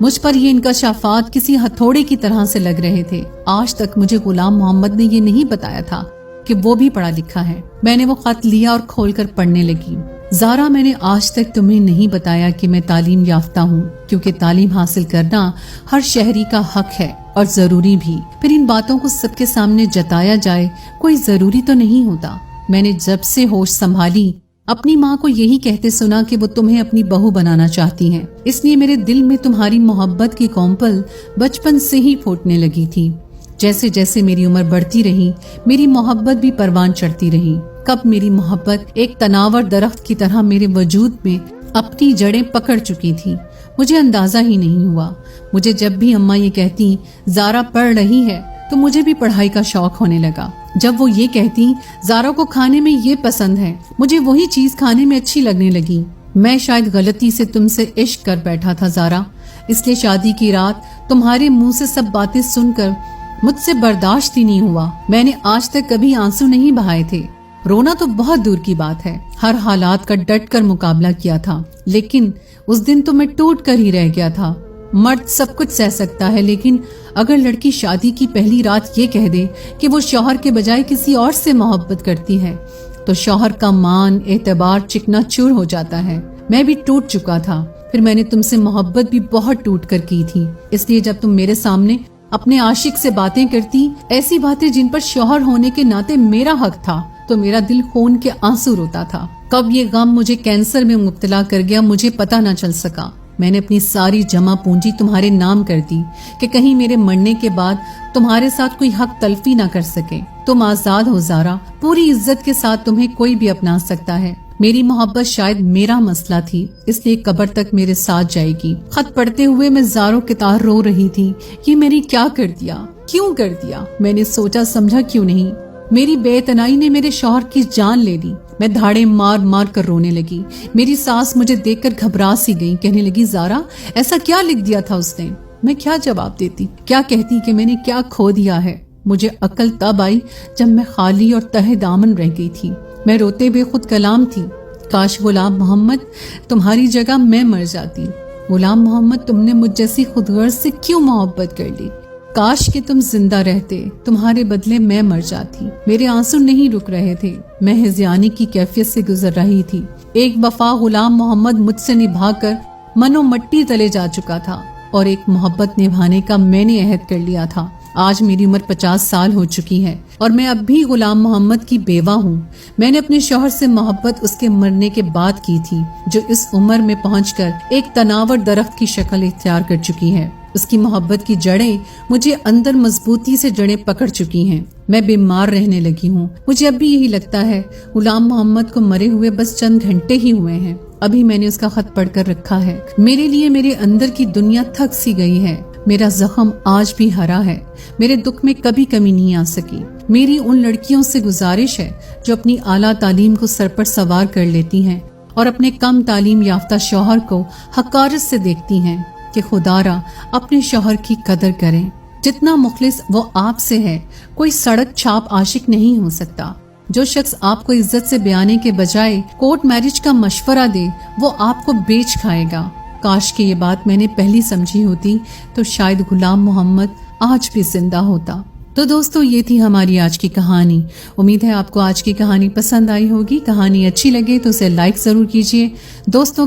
मुझ पर ये इंकशाफात किसी हथौड़े की तरह से लग रहे थे। आज तक मुझे गुलाम मोहम्मद ने ये नहीं बताया था कि वो भी पढ़ा लिखा है। मैंने वो खत लिया और खोलकर पढ़ने लगी। ज़ारा, मैंने आज तक तुम्हें नहीं बताया कि मैं तालीम याफ्ता हूँ, क्योंकि तालीम हासिल करना हर शहरी का हक है और जरूरी भी। फिर इन बातों को सबके सामने जताया जाए कोई जरूरी तो नहीं होता। मैंने जब से होश संभाली अपनी माँ को यही कहते सुना कि वो तुम्हें अपनी बहू बनाना चाहती हैं। इसलिए मेरे दिल में तुम्हारी मोहब्बत की कौंपल बचपन से ही फूटने लगी थी। जैसे जैसे मेरी उम्र बढ़ती रही, मेरी मोहब्बत भी परवान चढ़ती रही। कब मेरी मोहब्बत एक तनावर दरख्त की तरह मेरे वजूद में अपनी जड़ें पकड़ चुकी थी, मुझे अंदाजा ही नहीं हुआ। मुझे जब भी अम्मा ये कहती ज़ारा पढ़ रही है, तो मुझे भी पढ़ाई का शौक होने लगा। जब वो ये कहती ज़ारा को खाने में ये पसंद है, मुझे वही चीज खाने में अच्छी लगने लगी। मैं शायद गलती से तुमसे इश्क कर बैठा था ज़ारा, इसलिए शादी की रात तुम्हारे मुंह से सब बातें सुनकर मुझसे बर्दाश्त ही नहीं हुआ। मैंने आज तक कभी आंसू नहीं बहाए थे। रोना तो बहुत दूर की बात है, हर हालात का डट कर मुकाबला किया था, लेकिन उस दिन तो मैं टूट कर ही रह गया था। मर्द सब कुछ सह सकता है, लेकिन अगर लड़की शादी की पहली रात ये कह दे कि वो शौहर के बजाय किसी और से मोहब्बत करती है, तो शौहर का मान एतबार चिकनाचूर हो जाता है। मैं भी टूट चुका था। फिर मैंने तुमसे मोहब्बत भी बहुत टूट कर की थी, इसलिए जब तुम मेरे सामने अपने आशिक से बातें करती, ऐसी बातें जिन पर शौहर होने के नाते मेरा हक था, तो मेरा दिल खून के आंसू रोता था। कब ये गम मुझे कैंसर में मुब्तला कर गया, मुझे पता न चल सका। मैंने अपनी सारी जमा पूंजी तुम्हारे नाम कर दी कि कहीं मेरे मरने के बाद तुम्हारे साथ कोई हक तलफी ना कर सके। तुम आजाद हो ज़ारा, पूरी इज्जत के साथ तुम्हें कोई भी अपना सकता है। मेरी मोहब्बत शायद मेरा मसला थी, इसलिए कब्र तक मेरे साथ जाएगी। खत पढ़ते हुए मैं ज़ारों के तार रो रही थी। ये मैंने क्या कर दिया, क्यों कर दिया? मैंने सोचा समझा क्यों नहीं। मेरी बेतनाई ने मेरे शौहर की जान ले ली। मैं धाड़े मार मार कर रोने लगी। मेरी सास मुझे देखकर घबरा सी गई, कहने लगी ज़ारा ऐसा क्या लिख दिया था उसने? मैं क्या जवाब देती, क्या कहती कि मैंने क्या खो दिया है? मुझे अकल तब आई जब मैं खाली और तहे दामन रह गई थी। मैं रोते हुए खुद कलाम थी, काश गुलाम मोहम्मद तुम्हारी जगह मैं मर जाती। गुलाम मोहम्मद, तुमने मुझ जैसी खुदगर्ज से क्यों मोहब्बत कर ली? काश कि तुम जिंदा रहते, तुम्हारे बदले मैं मर जाती। मेरे आंसू नहीं रुक रहे थे, मैं हिज़यानी की कैफियत से गुजर रही थी। एक वफा गुलाम मोहम्मद मुझसे निभाकर मनो मट्टी तले जा चुका था, और एक मोहब्बत निभाने का मैंने अहद कर लिया था। आज मेरी उम्र 50 साल हो चुकी है और मैं अब भी गुलाम मोहम्मद की बेवा हूँ। मैंने अपने शौहर से मोहब्बत उसके मरने के बाद की थी, जो इस उम्र में पहुंचकर एक तनावर दरख्त की शक्ल इख्तियार कर चुकी है। उसकी मोहब्बत की जड़ें मुझे अंदर मजबूती से जड़ें पकड़ चुकी हैं। मैं बीमार रहने लगी हूँ। मुझे अब भी यही लगता है गुलाम मोहम्मद को मरे हुए बस चंद घंटे ही हुए हैं। अभी मैंने उसका खत पढ़कर रखा है। मेरे लिए मेरे अंदर की दुनिया थक सी गई है। मेरा जख्म आज भी हरा है। मेरे दुख में कभी कमी नहीं आ सकी। मेरी उन लड़कियों से गुजारिश है जो अपनी आला तालीम को सर पर सवार कर लेती हैं और अपने कम तालीम याफ्ता शौहर को हकारत से देखती हैं कि खुदारा अपने शौहर की कदर करें। जितना मुखलिस वो आपसे है, कोई सड़क छाप आशिक नहीं हो सकता। जो शख्स आपको इज्जत से बयाने के बजाय कोर्ट मैरिज का मशवरा दे, वो आपको बेच खाएगा। काश कि ये बात मैंने पहली समझी होती तो शायद गुलाम मोहम्मद आज भी जिंदा होता। तो दोस्तों, ये थी हमारी आज की कहानी। उम्मीद है आपको आज की कहानी पसंद आई होगी। कहानी अच्छी लगे तो उसे लाइक जरूर कीजिए। दोस्तों